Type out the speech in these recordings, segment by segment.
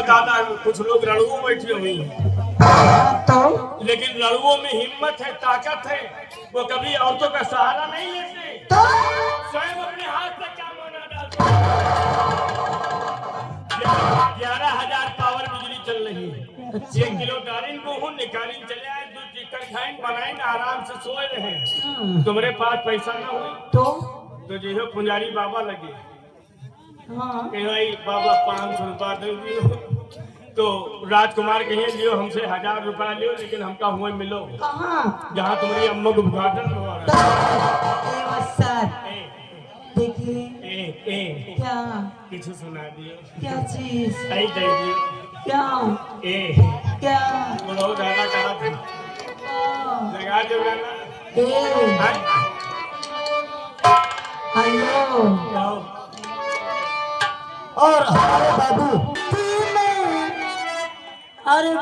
दादा कुछ लोग रणुओं बैठे हुए हैं, तो लेकिन रणुओं में हिम्मत है, ताकत है, वो कभी औरतों का सहारा नहीं लेते, तो स्वयं अपने हाथ से क्या मोना डालते। 11,000 पावर बिजली चल रही है, 1 किलो दारिन गेहूं निकालिन चले आए, 2 चिकन खाइन बनाइन, आराम से सोए रहे। तुम्हारे पास पैसा ना हो तो जो पुजारी बाबा लगे, हाँ भाई बाबा 500 रुपया दे दियो, तो राजकुमार कहे लियो हमसे 1,000 रुपया लियो, लेकिन हमका हुए मिलो कहाँ जहाँ तुम्हारी अम्मा को उद्घाटन हुआ। सर देखिए ए ए क्या कुछ सुना दियो, क्या चीज सही दे दियो। क्या ए क्या बोलो दादा कहा था लगा दो गाना। ए हेलो जाओ। और हमारे बाबू अरे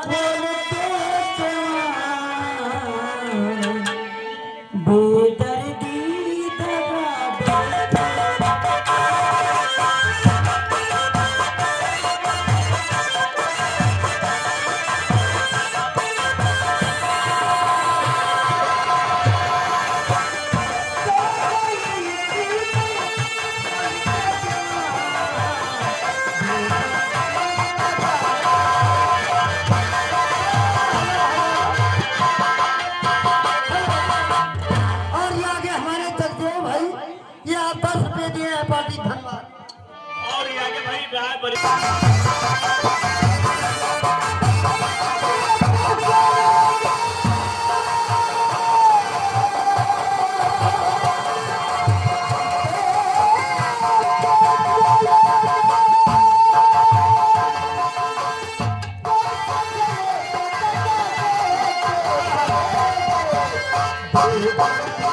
बोलते बेदर्दी और ये आगे भाई राय बड़ी धन्यवाद